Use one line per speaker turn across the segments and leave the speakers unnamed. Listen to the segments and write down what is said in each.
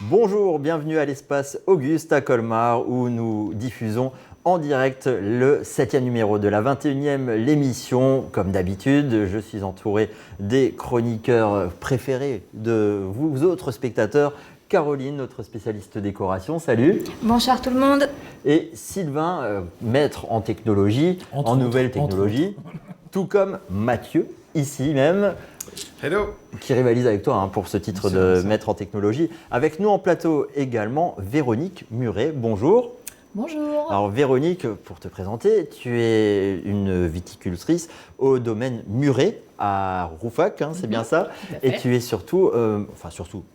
Bonjour, bienvenue à l'espace Auguste à Colmar où nous diffusons en direct le 7e numéro de la 21e l'émission. Comme d'habitude, je suis entouré des chroniqueurs préférés de vous autres spectateurs. Caroline, notre spécialiste décoration, salut.
Bonsoir tout le monde.
Et Sylvain, maître en technologie, en nouvelles technologies, tout comme Mathieu, ici même.
Hello.
Qui rivalise avec toi pour ce titre de maître en technologie. Avec nous en plateau également, Véronique Muret. Bonjour.
Bonjour.
Alors Véronique, pour te présenter, tu es une viticultrice au domaine Muret à Rouffach, c'est bien ça. Et tu es surtout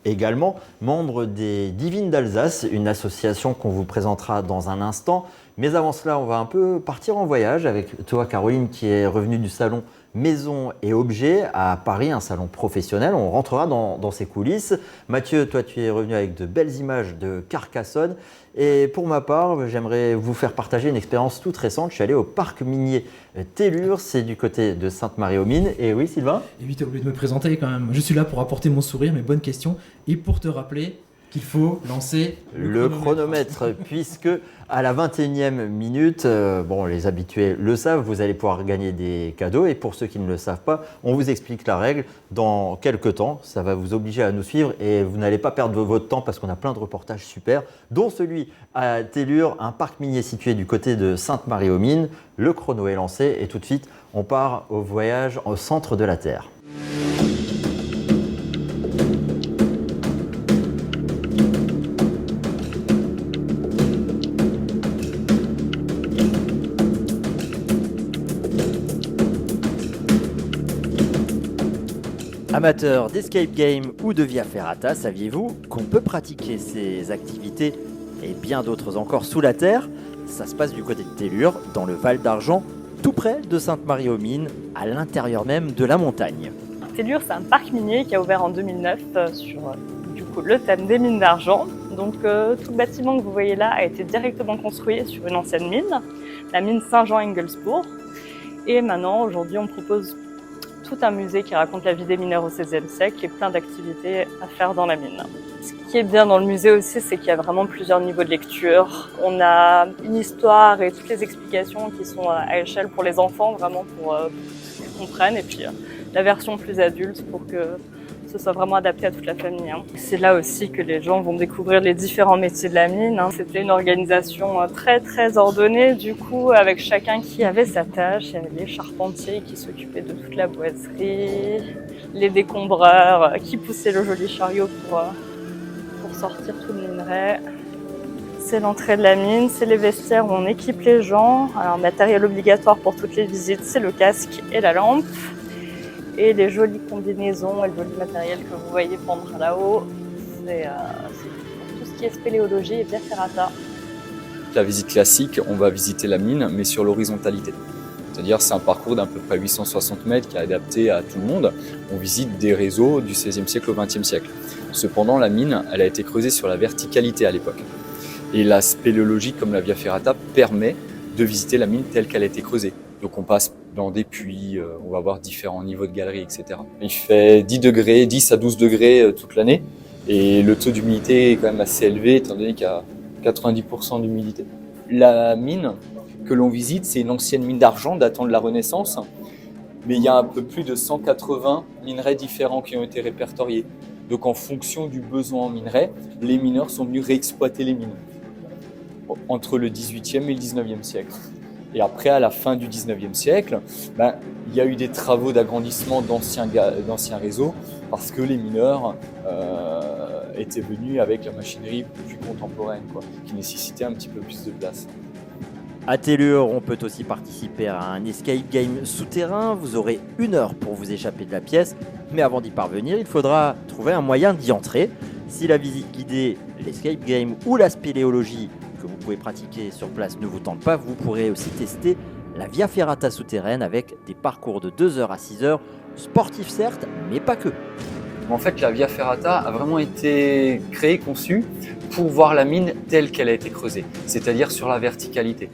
également membre des Divines d'Alsace, une association qu'on vous présentera dans un instant. Mais avant cela, on va un peu partir en voyage avec toi, Caroline, qui est revenue du salon Maison et Objets à Paris, un salon professionnel. On rentrera dans ses coulisses. Mathieu, toi, tu es revenu avec de belles images de Carcassonne. Et pour ma part, j'aimerais vous faire partager une expérience toute récente. Je suis allé au parc minier Tellure, c'est du côté de Sainte-Marie-aux-Mines. Et oui, Sylvain ?
Et oui, tu as oublié de me présenter quand même. Je suis là pour apporter mon sourire, mes bonnes questions et pour te rappeler qu'il faut lancer
le chronomètre, puisque à la 21e minute, les habitués le savent, vous allez pouvoir gagner des cadeaux. Et pour ceux qui ne le savent pas, on vous explique la règle dans quelques temps. Ça va vous obliger à nous suivre et vous n'allez pas perdre votre temps parce qu'on a plein de reportages super, dont celui à Tellure, un parc minier situé du côté de Sainte-Marie-aux-Mines. Le chrono est lancé et tout de suite, on part au voyage au centre de la Terre. Amateurs d'escape game ou de via ferrata, saviez-vous qu'on peut pratiquer ces activités et bien d'autres encore sous la terre ? Ça se passe du côté de Tellure, dans le Val d'Argent, tout près de Sainte-Marie-aux-Mines, à l'intérieur même de la montagne.
Tellure, c'est un parc minier qui a ouvert en 2009 sur le thème des mines d'argent. Donc tout le bâtiment que vous voyez là a été directement construit sur une ancienne mine, la mine Saint-Jean-Engelsbourg. Et maintenant, aujourd'hui, on propose tout un musée qui raconte la vie des mineurs au XVIe siècle et plein d'activités à faire dans la mine. Ce qui est bien dans le musée aussi, c'est qu'il y a vraiment plusieurs niveaux de lecture. On a une histoire et toutes les explications qui sont à échelle pour les enfants, vraiment pour qu'ils comprennent, et puis la version plus adulte pour que ce soit vraiment adapté à toute la famille. C'est là aussi que les gens vont découvrir les différents métiers de la mine. C'était une organisation très très ordonnée, du coup, avec chacun qui avait sa tâche. Il y avait les charpentiers qui s'occupaient de toute la boiserie, les décombreurs qui poussaient le joli chariot pour sortir tout le minerai. C'est l'entrée de la mine, c'est les vestiaires où on équipe les gens. Alors, matériel obligatoire pour toutes les visites, c'est le casque et la lampe. Et les jolies combinaisons et le joli matériel que vous voyez pendre là-haut, c'est tout ce qui est spéléologie et via ferrata.
La visite classique, on va visiter la mine, mais sur l'horizontalité. C'est-à-dire c'est un parcours d'à peu près 860 mètres qui est adapté à tout le monde. On visite des réseaux du XVIe siècle au XXe siècle. Cependant, la mine, elle a été creusée sur la verticalité à l'époque. Et la spéléologie, comme la via ferrata, permet de visiter la mine telle qu'elle a été creusée. Donc on passe dans des puits, on va voir différents niveaux de galeries, etc. Il fait 10 à 12 degrés toute l'année et le taux d'humidité est quand même assez élevé étant donné qu'il y a 90% d'humidité. La mine que l'on visite, c'est une ancienne mine d'argent datant de la Renaissance, mais il y a un peu plus de 180 minerais différents qui ont été répertoriés. Donc en fonction du besoin en minerais, les mineurs sont venus réexploiter les mines entre le 18e et le 19e siècle. Et après, à la fin du 19e siècle, il y a eu des travaux d'agrandissement d'anciens réseaux parce que les mineurs étaient venus avec la machinerie plus contemporaine, qui nécessitait un petit peu plus de place.
À Tellure, on peut aussi participer à un escape game souterrain. Vous aurez 1 heure pour vous échapper de la pièce, mais avant d'y parvenir, il faudra trouver un moyen d'y entrer. Si la visite guidée, l'escape game ou la spéléologie que vous pouvez pratiquer sur place ne vous tente pas, vous pourrez aussi tester la Via Ferrata souterraine avec des parcours de 2 heures à 6 heures, sportifs certes, mais pas que.
Mais en fait, la Via Ferrata a vraiment été créée, conçue pour voir la mine telle qu'elle a été creusée, c'est-à-dire sur la verticalité.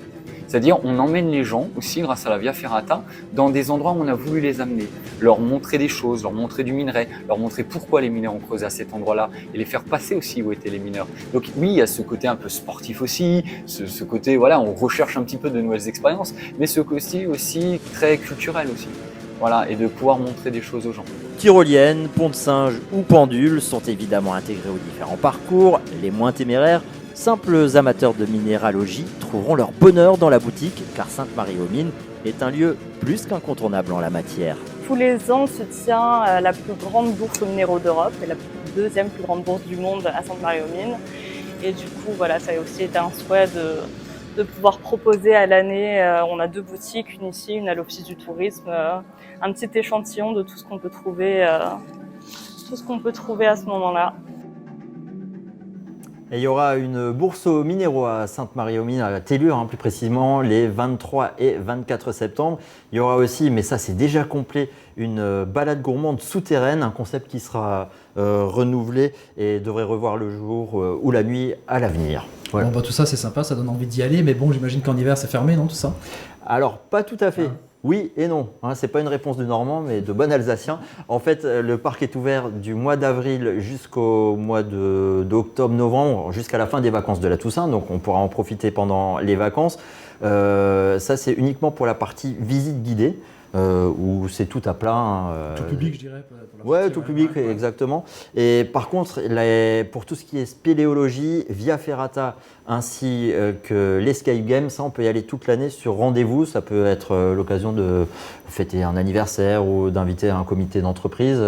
C'est-à-dire on emmène les gens aussi, grâce à la Via Ferrata, dans des endroits où on a voulu les amener, leur montrer des choses, leur montrer du minerai, leur montrer pourquoi les mineurs ont creusé à cet endroit-là et les faire passer aussi où étaient les mineurs. Donc oui, il y a ce côté un peu sportif aussi, ce côté, voilà, on recherche un petit peu de nouvelles expériences, mais ce côté aussi très culturel aussi. Voilà, et de pouvoir montrer des choses aux gens.
Tyroliennes, pont de singe ou pendule sont évidemment intégrés aux différents parcours. Les moins téméraires, simples amateurs de minéralogie, trouveront leur bonheur dans la boutique, car Sainte-Marie-aux-Mines est un lieu plus qu'incontournable en la matière.
Tous les ans se tient la plus grande bourse aux minéraux d'Europe et la deuxième plus grande bourse du monde à Sainte-Marie-aux-Mines. Et du coup, voilà, ça a aussi été un souhait de pouvoir proposer à l'année. On a 2 boutiques, une ici, une à l'Office du tourisme, un petit échantillon de tout ce qu'on peut trouver, à ce moment-là.
Et il y aura une bourse aux minéraux à Sainte-Marie-aux-Mines, à Tellure plus précisément, les 23 et 24 septembre. Il y aura aussi, mais ça c'est déjà complet, une balade gourmande souterraine, un concept qui sera renouvelé et devrait revoir le jour ou la nuit à l'avenir. Voilà.
Bon, tout ça c'est sympa, ça donne envie d'y aller, mais bon, j'imagine qu'en hiver c'est fermé, non, tout ça?
Alors, pas tout à fait. Oui et non. C'est pas une réponse de Normand, mais de bon Alsacien. En fait, le parc est ouvert du mois d'avril jusqu'au mois d'octobre-novembre, jusqu'à la fin des vacances de la Toussaint. Donc, on pourra en profiter pendant les vacances. Ça, c'est uniquement pour la partie visite guidée, où c'est tout à plat.
Tout public, je dirais.
Ouais, tout public, exactement. Et par contre, pour tout ce qui est spéléologie, Via Ferrata, ainsi que l'Escape Game, ça on peut y aller toute l'année sur rendez-vous. Ça peut être l'occasion de fêter un anniversaire ou d'inviter un comité d'entreprise.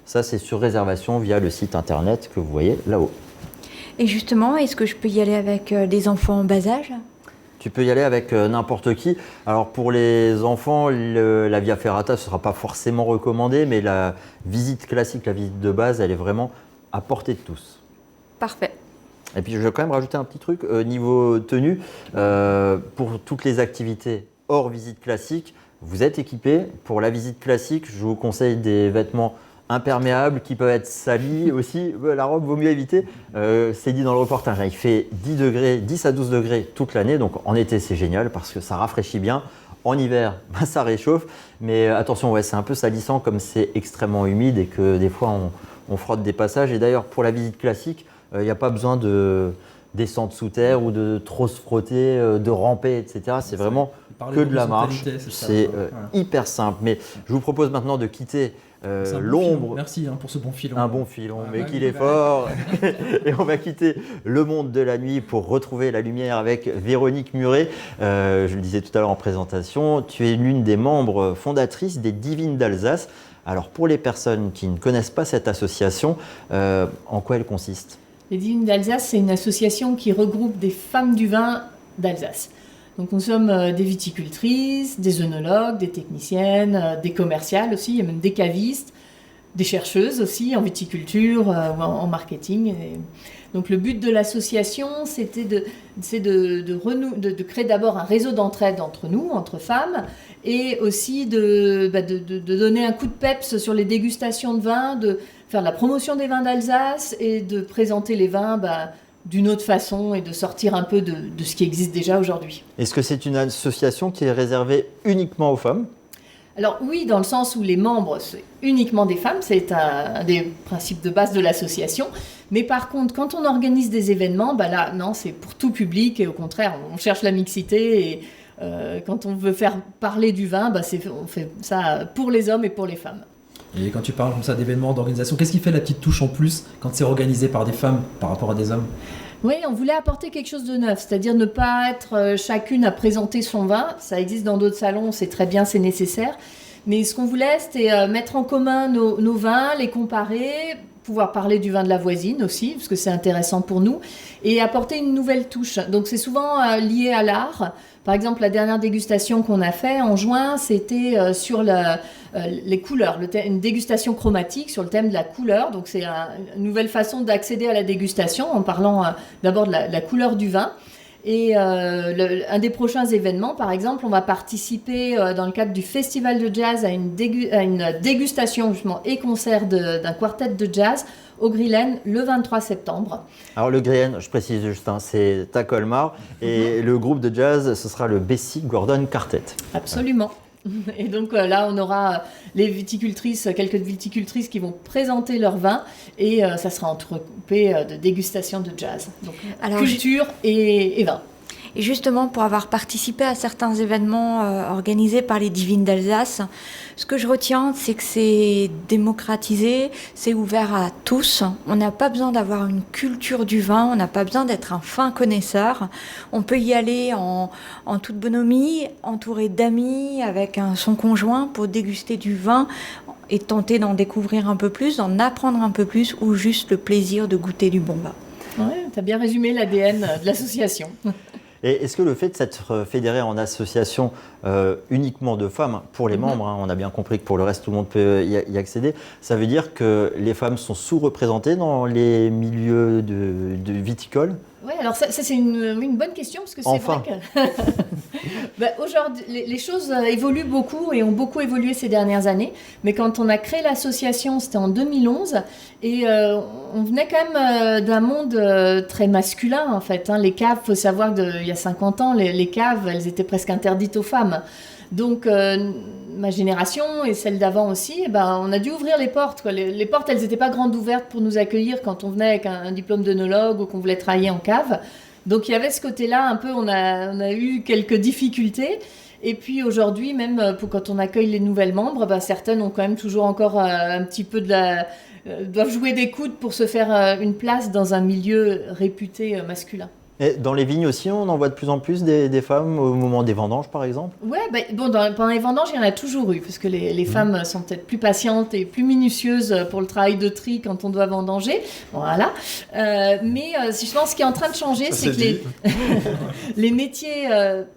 Ça, c'est sur réservation via le site internet que vous voyez là-haut.
Et justement, est-ce que je peux y aller avec des enfants en bas âge?
Tu peux y aller avec n'importe qui. Alors pour les enfants, la Via Ferrata ne sera pas forcément recommandée, mais la visite classique, la visite de base, elle est vraiment à portée de tous.
Parfait.
Et puis je vais quand même rajouter un petit truc, niveau tenue, pour toutes les activités hors visite classique, vous êtes équipés. Pour la visite classique, je vous conseille des vêtements imperméables qui peuvent être salis aussi. La robe, vaut mieux éviter. C'est dit dans le reportage, il fait 10 à 12 degrés toute l'année. Donc en été, c'est génial parce que ça rafraîchit bien. En hiver, ça réchauffe. Mais attention, ouais, c'est un peu salissant comme c'est extrêmement humide et que des fois, on frotte des passages. Et d'ailleurs, pour la visite classique, il n'y a pas besoin de descendre sous terre ou de trop se frotter, de ramper, etc. C'est vraiment que de la marche. C'est hyper simple. Mais je vous propose maintenant de quitter l'ombre.
Merci pour ce bon filon.
Un bon filon, mais qu'il est fort. Et on va quitter le monde de la nuit pour retrouver la lumière avec Véronique Muret. Je le disais tout à l'heure en présentation, tu es l'une des membres fondatrices des Divines d'Alsace. Alors pour les personnes qui ne connaissent pas cette association, en quoi elle consiste ?
Les Divines d'Alsace, c'est une association qui regroupe des femmes du vin d'Alsace. Donc nous sommes des viticultrices, des œnologues, des techniciennes, des commerciales aussi, il y a même des cavistes, des chercheuses aussi en viticulture, en marketing. Et donc le but de l'association, c'était de créer d'abord un réseau d'entraide entre nous, entre femmes, et aussi de donner un coup de peps sur les dégustations de vins, de faire la promotion des vins d'Alsace et de présenter les vins d'une autre façon et de sortir un peu de ce qui existe déjà aujourd'hui.
Est-ce que c'est une association qui est réservée uniquement aux femmes ?
Alors oui, dans le sens où les membres, c'est uniquement des femmes, c'est un des principes de base de l'association. Mais par contre, quand on organise des événements, là, non, c'est pour tout public et au contraire, on cherche la mixité et quand on veut faire parler du vin, on fait ça pour les hommes et pour les femmes.
Et quand tu parles comme ça d'événements, d'organisation, qu'est-ce qui fait la petite touche en plus quand c'est organisé par des femmes par rapport à des hommes ?
Oui, on voulait apporter quelque chose de neuf, c'est-à-dire ne pas être chacune à présenter son vin. Ça existe dans d'autres salons, c'est très bien, c'est nécessaire. Mais ce qu'on voulait, c'était mettre en commun nos vins, les comparer, pouvoir parler du vin de la voisine aussi, parce que c'est intéressant pour nous, et apporter une nouvelle touche. Donc c'est souvent lié à l'art. Par exemple, la dernière dégustation qu'on a fait en juin, c'était sur les couleurs, une dégustation chromatique sur le thème de la couleur. Donc c'est une nouvelle façon d'accéder à la dégustation en parlant d'abord de la couleur du vin. Et un des prochains événements, par exemple, on va participer dans le cadre du Festival de Jazz à une dégustation justement et concert d'un quartet de jazz au Grillen le 23 septembre.
Alors le Grillen, je précise juste, c'est à Colmar, et le groupe de jazz, ce sera le Bessie Gordon Quartet.
Absolument. Et donc là, on aura les viticultrices, quelques viticultrices qui vont présenter leur vin, et ça sera entrecoupé de dégustation de jazz. Donc alors, culture et vin.
Et justement, pour avoir participé à certains événements organisés par les Divines d'Alsace, ce que je retiens, c'est que c'est démocratisé, c'est ouvert à tous. On n'a pas besoin d'avoir une culture du vin, on n'a pas besoin d'être un fin connaisseur. On peut y aller en toute bonhomie, entouré d'amis, avec son conjoint pour déguster du vin et tenter d'en découvrir un peu plus, d'en apprendre un peu plus, ou juste le plaisir de goûter du bon vin.
Ouais, tu as bien résumé l'ADN de l'association.
Et est-ce que le fait de s'être fédéré en association uniquement de femmes, pour les membres, on a bien compris que pour le reste tout le monde peut y accéder, ça veut dire que les femmes sont sous-représentées dans les milieux de viticole ?
Oui, alors ça c'est une bonne question, parce que c'est vrai que aujourd'hui les choses évoluent beaucoup et ont beaucoup évolué ces dernières années, mais quand on a créé l'association, c'était en 2011, et on venait quand même d'un monde très masculin en fait. Les caves, il faut savoir qu'il y a 50 ans, les caves, elles étaient presque interdites aux femmes. Donc ma génération et celle d'avant aussi, on a dû ouvrir les portes. Les portes, elles n'étaient pas grandes ouvertes pour nous accueillir quand on venait avec un diplôme d'œnologue ou qu'on voulait travailler en cave. Donc il y avait ce côté-là un peu, on a eu quelques difficultés. Et puis aujourd'hui, même quand on accueille les nouvelles membres, certaines ont quand même toujours encore un petit peu doivent jouer des coudes pour se faire une place dans un milieu réputé masculin.
Et dans les vignes aussi, on en voit de plus en plus des femmes au moment des vendanges, par exemple ?
Ouais, pendant les vendanges, il y en a toujours eu, parce que les femmes sont peut-être plus patientes et plus minutieuses pour le travail de tri quand on doit vendanger. Voilà. Mais je pense ce qui est en train de changer, c'est que les métiers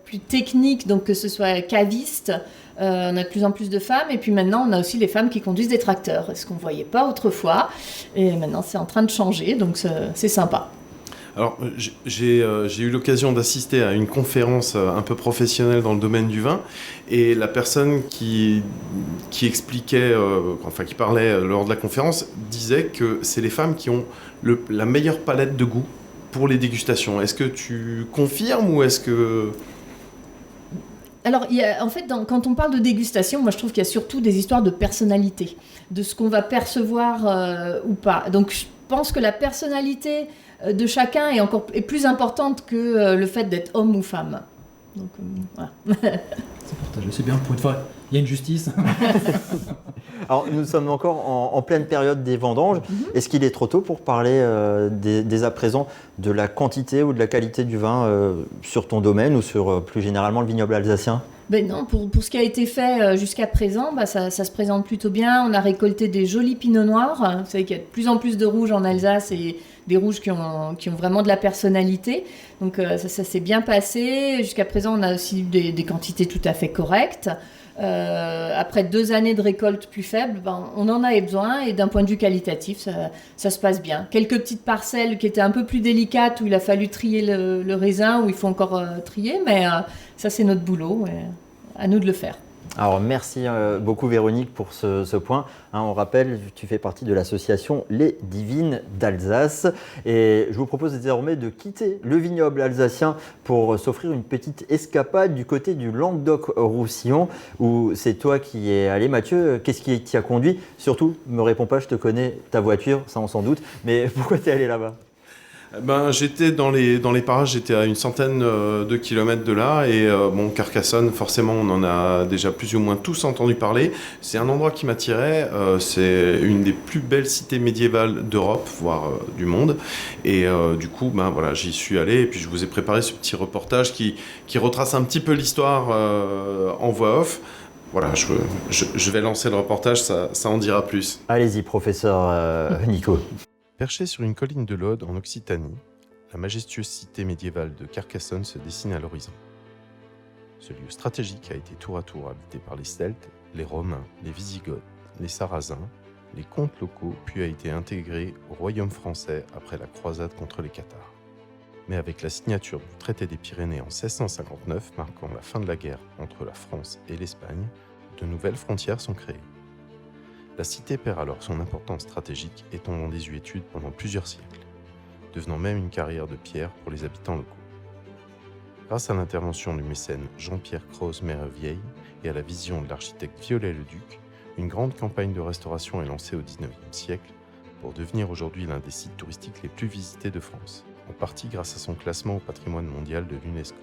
plus techniques, donc que ce soit caviste, on a de plus en plus de femmes, et puis maintenant on a aussi les femmes qui conduisent des tracteurs, ce qu'on ne voyait pas autrefois, et maintenant c'est en train de changer, donc c'est sympa.
Alors, j'ai eu l'occasion d'assister à une conférence un peu professionnelle dans le domaine du vin, et la personne qui expliquait, qui parlait lors de la conférence, disait que c'est les femmes qui ont la meilleure palette de goût pour les dégustations. Est-ce que tu confirmes ou est-ce que...
Alors, en fait, quand on parle de dégustation, moi je trouve qu'il y a surtout des histoires de personnalité, de ce qu'on va percevoir ou pas. Donc, je pense que la personnalité de chacun est plus importante que le fait d'être homme ou femme. Donc, voilà.
C'est partagé, c'est bien, pour une fois, il y a une justice.
Alors, nous sommes encore en pleine période des vendanges. Est-ce qu'il est trop tôt pour parler dès à présent de la quantité ou de la qualité du vin sur ton domaine ou sur plus généralement le vignoble alsacien ?
Non, pour ce qui a été fait jusqu'à présent, ça se présente plutôt bien. On a récolté des jolis pinots noirs. Vous savez qu'il y a de plus en plus de rouges en Alsace, et des rouges qui ont vraiment de la personnalité. Donc ça s'est bien passé. Jusqu'à présent, on a aussi des quantités tout à fait correctes. Après 2 années de récolte plus faibles, on en avait besoin, et d'un point de vue qualitatif, ça se passe bien. Quelques petites parcelles qui étaient un peu plus délicates, où il a fallu trier le raisin, où il faut encore trier, mais ça c'est notre boulot, à nous de le faire.
Alors merci beaucoup Véronique pour ce point. On rappelle, tu fais partie de l'association Les Divines d'Alsace, et je vous propose désormais de quitter le vignoble alsacien pour s'offrir une petite escapade du côté du Languedoc-Roussillon, où c'est toi qui es allé. Mathieu, qu'est-ce qui t'y a conduit ? Surtout, me réponds pas, je te connais, ta voiture, ça on s'en doute, mais pourquoi t'es allé là-bas ?
J'étais dans les parages, j'étais à une centaine de kilomètres de là, et Carcassonne, forcément on en a déjà plus ou moins tous entendu parler. C'est un endroit qui m'attirait, c'est une des plus belles cités médiévales d'Europe, voire du monde, et du coup j'y suis allé, et puis je vous ai préparé ce petit reportage qui retrace un petit peu l'histoire en voix off. Voilà, je vais lancer le reportage, ça en dira plus.
Allez-y professeur Nico.
Perché sur une colline de l'Aude en Occitanie, la majestueuse cité médiévale de Carcassonne se dessine à l'horizon. Ce lieu stratégique a été tour à tour habité par les Celtes, les Romains, les Wisigoths, les Sarrasins, les comtes locaux, puis a été intégré au royaume français après la croisade contre les Cathares. Mais avec la signature du traité des Pyrénées en 1659, marquant la fin de la guerre entre la France et l'Espagne, de nouvelles frontières sont créées. La cité perd alors son importance stratégique et tombe en désuétude pendant plusieurs siècles, devenant même une carrière de pierre pour les habitants locaux. Grâce à l'intervention du mécène Jean-Pierre Croze-Merevieille et à la vision de l'architecte Viollet-le-Duc, une grande campagne de restauration est lancée au XIXe siècle pour devenir aujourd'hui l'un des sites touristiques les plus visités de France, en partie grâce à son classement au patrimoine mondial de l'UNESCO.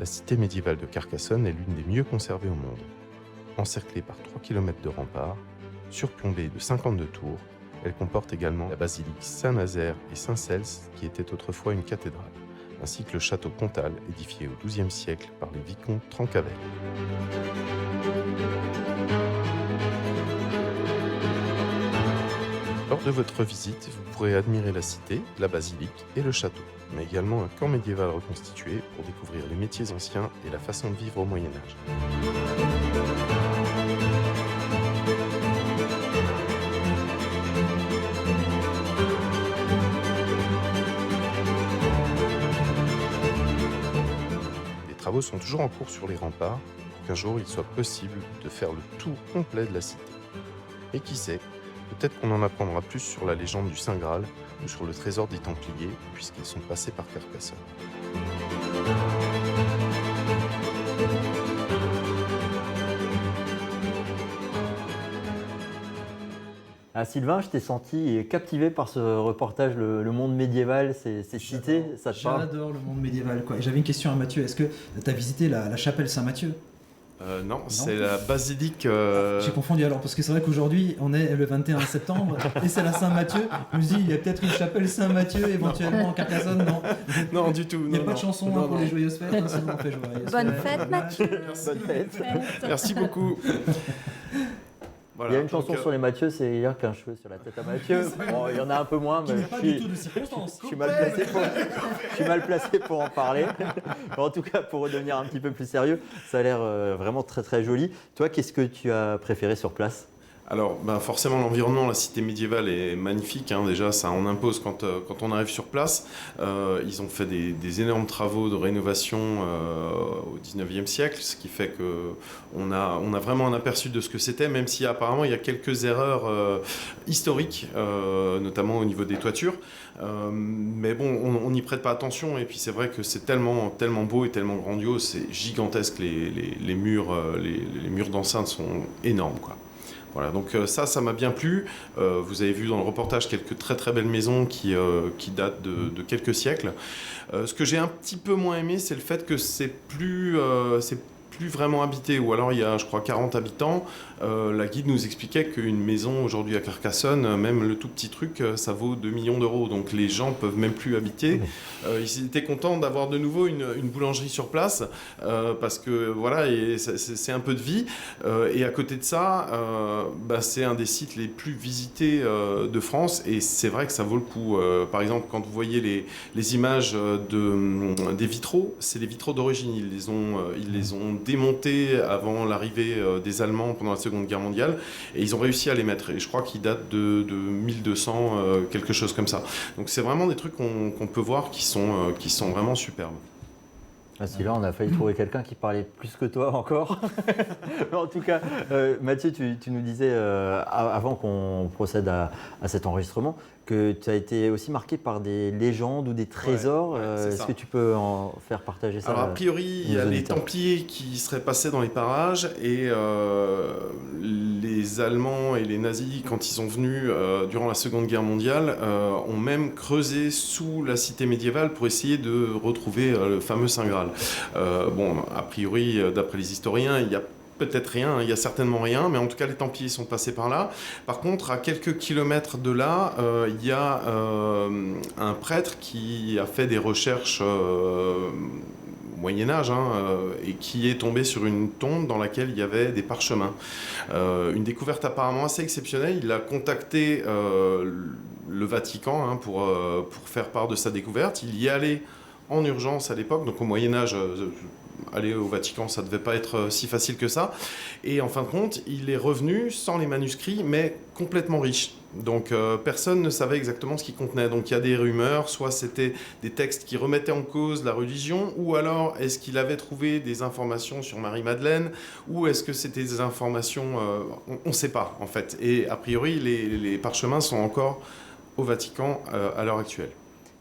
La cité médiévale de Carcassonne est l'une des mieux conservées au monde. Encerclée par 3 km de remparts, surplombée de 52 tours, elle comporte également la basilique Saint-Nazaire et Saint-Cels qui était autrefois une cathédrale, ainsi que le château comtal édifié au XIIe siècle par les vicomtes Trencavel. Lors de votre visite, vous pourrez admirer la cité, la basilique et le château, mais également un camp médiéval reconstitué pour découvrir les métiers anciens et la façon de vivre au Moyen-Âge. Les travaux sont toujours en cours sur les remparts pour qu'un jour il soit possible de faire le tour complet de la cité. Et qui sait, peut-être qu'on en apprendra plus sur la légende du Saint Graal ou sur le trésor des Templiers, puisqu'ils sont passés par Carcassonne.
Ah, Sylvain, je t'ai senti captivé par ce reportage, le monde médiéval, ces cités, ça te parle?
J'adore le monde médiéval, quoi. Et j'avais une question à Mathieu. Est-ce que tu as visité la chapelle Saint-Mathieu?
Non, c'est la basilique...
J'ai confondu alors, parce que c'est vrai qu'aujourd'hui, on est le 21 septembre, et c'est la Saint-Mathieu. Je me dis, il y a peut-être une chapelle Saint-Mathieu, éventuellement, en Carcassonne, non?
Non, du tout.
Il n'y a pas de chanson pour les joyeuses fêtes, hein, sinon on fait joyeuses
Bonne
fêtes.
fête, Mathieu.
Bonne fête.
Merci beaucoup. Voilà,
Il y a une chanson
donc,
sur les Mathieu, c'est hier qu'un cheveu sur la tête à Mathieu. Bon, il y en a un peu moins,
Qui
mais
n'est pas du tout de circonstance.
je suis mal placé pour en parler. Bon, en tout cas, pour redevenir un petit peu plus sérieux, ça a l'air vraiment très très joli. Toi, qu'est-ce que tu as préféré sur place?
Alors, forcément, l'environnement, la cité médiévale est magnifique. Hein, déjà, ça en impose quand on arrive sur place. Ils ont fait des énormes travaux de rénovation au 19e siècle, ce qui fait qu'on a vraiment un aperçu de ce que c'était, même si apparemment il y a quelques erreurs historiques, notamment au niveau des toitures. Mais bon, on n'y prête pas attention. Et puis, c'est vrai que c'est tellement beau et tellement grandiose. C'est gigantesque. Les murs d'enceinte sont énormes, quoi. Voilà, donc ça m'a bien plu. Vous avez vu dans le reportage quelques très très belles maisons qui datent de quelques siècles. Ce que j'ai un petit peu moins aimé, c'est le fait que c'est plus vraiment habité, ou alors il y a, je crois, 40 habitants. La guide nous expliquait qu'une maison aujourd'hui à Carcassonne, même le tout petit truc, ça vaut 2 millions d'euros. Donc les gens peuvent même plus habiter. Ils étaient contents d'avoir de nouveau une boulangerie sur place, parce que voilà, et c'est un peu de vie. Et à côté de ça, c'est un des sites les plus visités de France, et c'est vrai que ça vaut le coup. Par exemple, quand vous voyez les images des vitraux, c'est des vitraux d'origine. Ils les ont démontés avant l'arrivée des Allemands pendant la Seconde Guerre mondiale, et ils ont réussi à les mettre. Et je crois qu'ils datent de 1200, quelque chose comme ça. Donc c'est vraiment des trucs qu'on peut voir qui sont vraiment superbes.
Ah, si là, on a failli trouver quelqu'un qui parlait plus que toi encore. En tout cas, Mathieu, tu nous disais, avant qu'on procède à cet enregistrement, que tu as été aussi marqué par des légendes ou des trésors.
Ouais,
Est-ce que tu peux en faire partager ça?
Alors, a priori, il y a les Templiers qui seraient passés dans les parages, et les Allemands et les nazis, quand ils sont venus durant la Seconde Guerre mondiale, ont même creusé sous la cité médiévale pour essayer de retrouver le fameux Saint Graal. A priori, d'après les historiens, il y a peut-être rien, il y a certainement rien, mais en tout cas les Templiers sont passés par là. Par contre, à quelques kilomètres de là, il y a un prêtre qui a fait des recherches Moyen-Âge, et qui est tombé sur une tombe dans laquelle il y avait des parchemins. Une découverte apparemment assez exceptionnelle. Il a contacté le Vatican pour faire part de sa découverte. Il y est allé en urgence à l'époque, donc au Moyen-Âge, aller au Vatican, ça devait pas être si facile que ça. Et en fin de compte, il est revenu sans les manuscrits, mais complètement riche. Donc personne ne savait exactement ce qu'il contenait. Donc il y a des rumeurs, soit c'était des textes qui remettaient en cause la religion, ou alors est-ce qu'il avait trouvé des informations sur Marie-Madeleine, ou est-ce que c'était des informations... on ne sait pas en fait. Et a priori, les parchemins sont encore au Vatican à l'heure actuelle.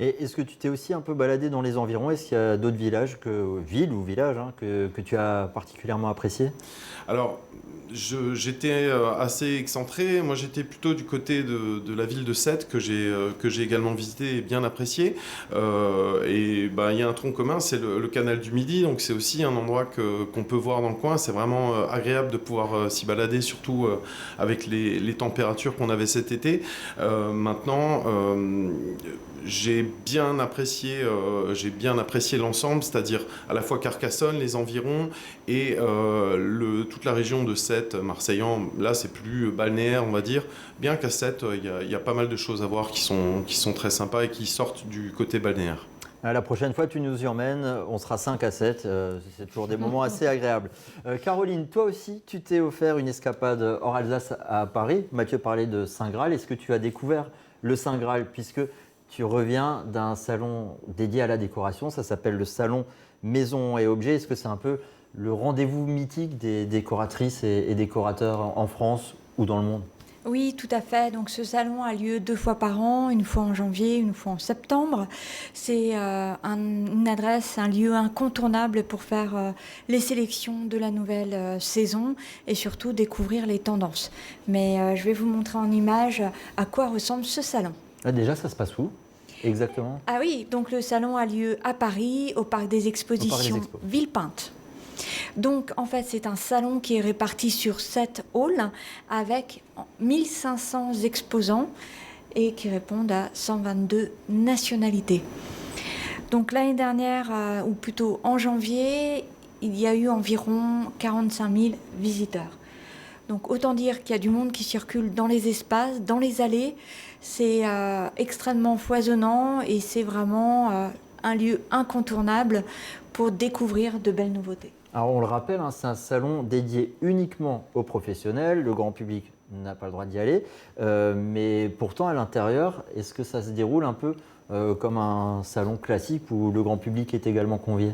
Et est-ce que tu t'es aussi un peu baladé dans les environs? Est-ce qu'il y a d'autres villages, villes ou villages, hein, que tu as particulièrement appréciés?
Alors, j'étais assez excentré. Moi, j'étais plutôt du côté de la ville de Sète, que j'ai également visité et bien apprécié. Il y a un tronc commun, c'est le canal du Midi. Donc, c'est aussi un endroit qu'on peut voir dans le coin. C'est vraiment agréable de pouvoir s'y balader, surtout avec les températures qu'on avait cet été. Maintenant, j'ai bien apprécié l'ensemble, c'est-à-dire à la fois Carcassonne, les environs et toute la région de Sète, Marseillan. Là, c'est plus balnéaire, on va dire. Bien qu'à Sète, il y a pas mal de choses à voir qui sont très sympas et qui sortent du côté balnéaire.
La prochaine fois, tu nous y emmènes, on sera 5 à 7, c'est toujours des moments assez agréables. Caroline, toi aussi, tu t'es offert une escapade hors Alsace à Paris. Mathieu parlait de Saint Graal. Est-ce que tu as découvert le Saint Graal, puisque tu reviens d'un salon dédié à la décoration, ça s'appelle le salon Maison et Objets. Est-ce que c'est un peu le rendez-vous mythique des décoratrices et décorateurs en France ou dans le monde?
Oui, tout à fait. Donc ce salon a lieu 2 fois par an, une fois en janvier, une fois en septembre. C'est une adresse, un lieu incontournable pour faire les sélections de la nouvelle saison et surtout découvrir les tendances. Mais je vais vous montrer en image à quoi ressemble ce salon.
Déjà, ça se passe où exactement?
Ah oui, donc le salon a lieu à Paris, au Parc des Expositions Villepinte. Donc en fait c'est un salon qui est réparti sur 7 halls avec 1500 exposants et qui répondent à 122 nationalités. Donc l'année dernière, ou plutôt en janvier, il y a eu environ 45 000 visiteurs. Donc autant dire qu'il y a du monde qui circule dans les espaces, dans les allées. C'est extrêmement foisonnant et c'est vraiment un lieu incontournable pour découvrir de belles nouveautés.
Alors on le rappelle, hein, c'est un salon dédié uniquement aux professionnels. Le grand public n'a pas le droit d'y aller. Mais pourtant à l'intérieur, est-ce que ça se déroule un peu comme un salon classique où le grand public est également convié?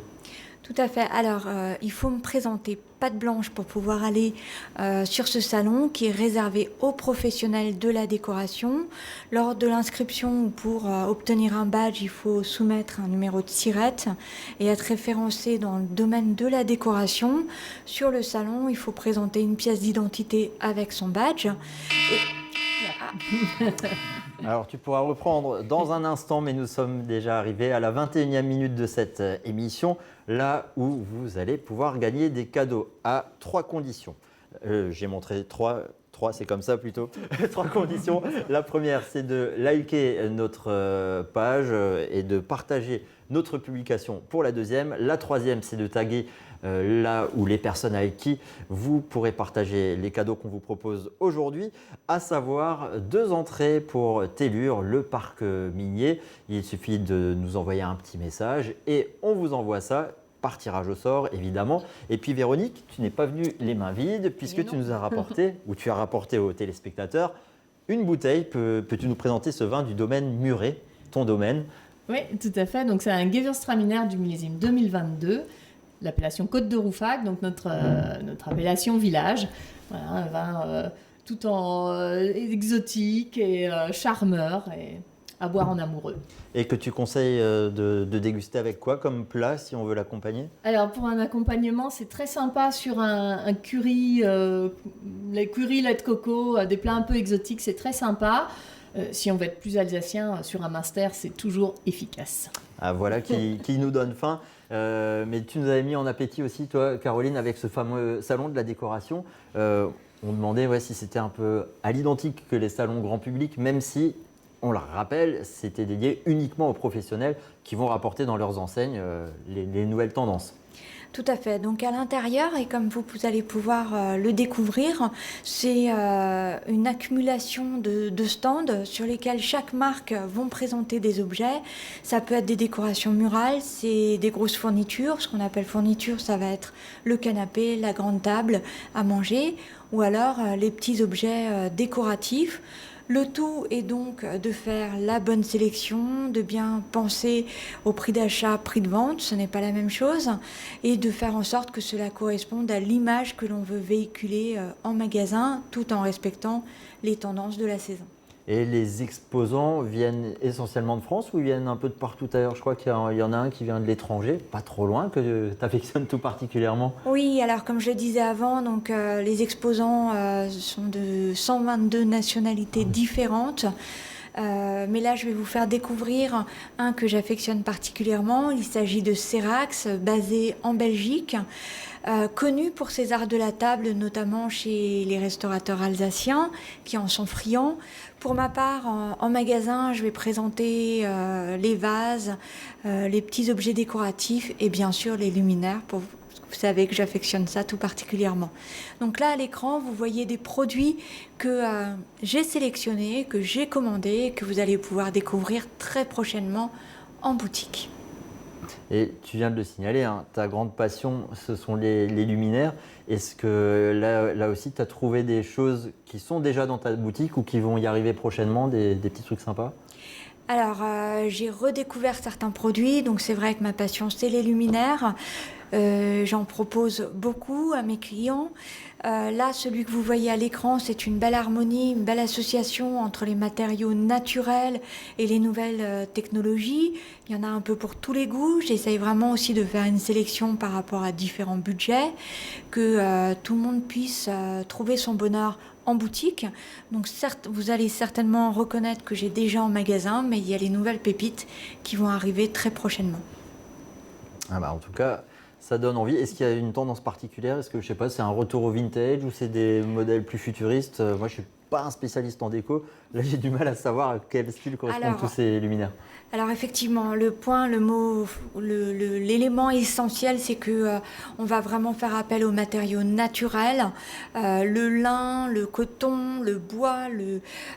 Tout à fait. Alors, il faut me présenter patte blanche pour pouvoir aller sur ce salon qui est réservé aux professionnels de la décoration. Lors de l'inscription ou pour obtenir un badge, il faut soumettre un numéro de SIRET et être référencé dans le domaine de la décoration. Sur le salon, il faut présenter une pièce d'identité avec son badge.
Alors tu pourras reprendre dans un instant, mais nous sommes déjà arrivés à la 21e minute de cette émission, là où vous allez pouvoir gagner des cadeaux à 3 conditions. J'ai montré 3, c'est comme ça plutôt. 3 conditions. La première, c'est de liker notre page et de partager notre publication pour la deuxième. La troisième, c'est de taguer là où les personnes avec qui vous pourrez partager les cadeaux qu'on vous propose aujourd'hui, à savoir 2 entrées pour Tellure, le parc minier. Il suffit de nous envoyer un petit message et on vous envoie ça par tirage au sort, évidemment. Et puis Véronique, tu n'es pas venue les mains vides puisque tu nous as rapporté, ou tu as rapporté aux téléspectateurs, une bouteille. Peux-tu nous présenter ce vin du domaine Muret, ton domaine?
Oui, tout à fait. Donc c'est un Gewürztraminer du millésime 2022, l'appellation Côte de Rouffach, donc notre appellation village. Voilà, un vin tout en exotique et charmeur et à boire en amoureux.
Et que tu conseilles de déguster avec quoi comme plat si on veut l'accompagner?
Alors pour un accompagnement, c'est très sympa sur un curry, les curry lait de coco, des plats un peu exotiques, c'est très sympa. Si on veut être plus alsacien, sur un master, c'est toujours efficace.
Ah, voilà qui nous donne faim. Mais tu nous avais mis en appétit aussi, toi, Caroline, avec ce fameux salon de la décoration. On demandait si c'était un peu à l'identique que les salons grand public, même si on le rappelle, c'était dédié uniquement aux professionnels qui vont rapporter dans leurs enseignes les nouvelles tendances.
Tout à fait. Donc à l'intérieur, et comme vous allez pouvoir le découvrir, c'est une accumulation de stands sur lesquels chaque marque vont présenter des objets. Ça peut être des décorations murales, c'est des grosses fournitures. Ce qu'on appelle fourniture, ça va être le canapé, la grande table à manger, ou alors les petits objets décoratifs. Le tout est donc de faire la bonne sélection, de bien penser au prix d'achat, prix de vente, ce n'est pas la même chose, et de faire en sorte que cela corresponde à l'image que l'on veut véhiculer en magasin, tout en respectant les tendances de la saison.
Et les exposants viennent essentiellement de France ou ils viennent un peu de partout ailleurs? Je crois qu'il y en a un qui vient de l'étranger, pas trop loin, que tu affectionnes tout particulièrement.
Oui, alors comme je le disais avant, donc, les exposants sont de 122 nationalités différentes. Mais là, je vais vous faire découvrir un que j'affectionne particulièrement. Il s'agit de Cerax, basé en Belgique, connu pour ses arts de la table, notamment chez les restaurateurs alsaciens qui en sont friands. Pour ma part, en magasin, je vais présenter les vases, les petits objets décoratifs et bien sûr les luminaires pour vous savez que j'affectionne ça tout particulièrement. Donc là, à l'écran, vous voyez des produits que j'ai sélectionnés, que j'ai commandés, et que vous allez pouvoir découvrir très prochainement en boutique.
Et tu viens de le signaler, hein, ta grande passion, ce sont les luminaires. Est-ce que là aussi, tu as trouvé des choses qui sont déjà dans ta boutique ou qui vont y arriver prochainement, des petits trucs sympas ?
Alors, j'ai redécouvert certains produits, donc c'est vrai que ma passion, c'est les luminaires. J'en propose beaucoup à mes clients. Là, celui que vous voyez à l'écran, c'est une belle harmonie, une belle association entre les matériaux naturels et les nouvelles technologies. Il y en a un peu pour tous les goûts. J'essaye vraiment aussi de faire une sélection par rapport à différents budgets, que tout le monde puisse trouver son bonheur en boutique. Donc certes, vous allez certainement reconnaître que j'ai déjà en magasin, mais il y a les nouvelles pépites qui vont arriver très prochainement.
Ah bah en tout cas, ça donne envie. Est-ce qu'il y a une tendance particulière? Est-ce que, je sais pas, c'est un retour au vintage ou c'est des modèles plus futuristes? Moi, je suis pas un spécialiste en déco. Là, j'ai du mal à savoir à quel style correspondent tous ces luminaires.
Alors effectivement, l'élément essentiel, c'est que on va vraiment faire appel aux matériaux naturels, le lin, le coton, le bois,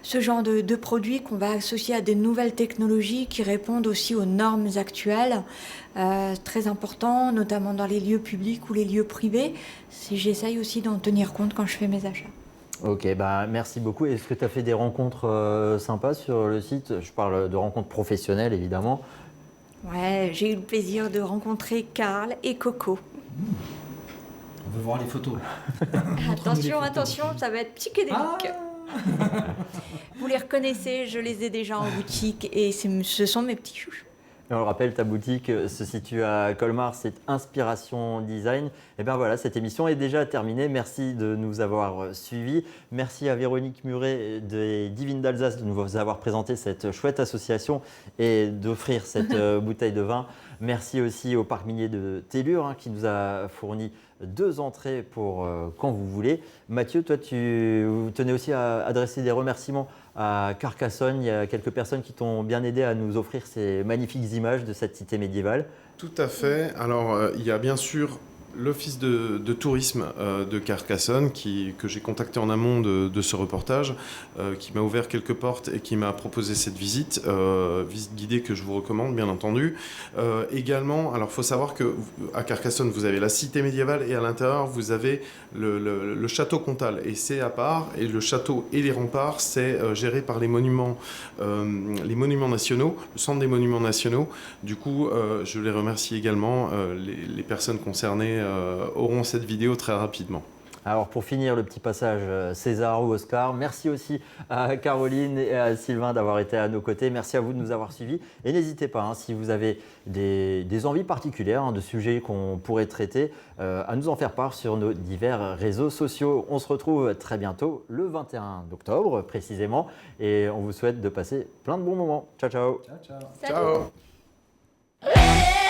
ce genre de produits qu'on va associer à des nouvelles technologies qui répondent aussi aux normes actuelles. Très important, notamment dans les lieux publics ou les lieux privés. J'essaye aussi d'en tenir compte quand je fais mes achats.
Ok, bah merci beaucoup. Est-ce que tu as fait des rencontres sympas sur le site? Je parle de rencontres professionnelles, évidemment.
Ouais, j'ai eu le plaisir de rencontrer Karl et Coco.
On veut voir les photos.
Attention, ça va être psychédélique. Vous les reconnaissez, je les ai déjà en boutique et ce sont mes petits chouchous.
Et on le rappelle, ta boutique se situe à Colmar, c'est Inspiration Design. Et bien voilà, cette émission est déjà terminée. Merci de nous avoir suivis. Merci à Véronique Muret des Divines d'Alsace de nous avoir présenté cette chouette association et d'offrir cette bouteille de vin. Merci aussi au Parc minier de Tellure qui nous a fourni 2 entrées pour quand vous voulez. Mathieu, toi, tu tenais aussi à adresser des remerciements à Carcassonne. Il y a quelques personnes qui t'ont bien aidé à nous offrir ces magnifiques images de cette cité médiévale.
Tout à fait. Alors, il y a bien sûr l'office de tourisme de Carcassonne que j'ai contacté en amont de ce reportage, qui m'a ouvert quelques portes et qui m'a proposé cette visite guidée que je vous recommande bien entendu. Également, alors faut savoir que à Carcassonne vous avez la cité médiévale et à l'intérieur vous avez le château Comtal et c'est à part, et le château et les remparts c'est géré par les monuments nationaux, le centre des monuments nationaux. Du coup je les remercie également, les personnes concernées auront cette vidéo très rapidement.
Alors pour finir le petit passage César ou Oscar, merci aussi à Caroline et à Sylvain d'avoir été à nos côtés. Merci à vous de nous avoir suivis. Et n'hésitez pas, si vous avez des envies particulières de sujets qu'on pourrait traiter, à nous en faire part sur nos divers réseaux sociaux. On se retrouve très bientôt, le 21 octobre précisément. Et on vous souhaite de passer plein de bons moments. Ciao, ciao.
Ciao, ciao.
Ciao.
Salut.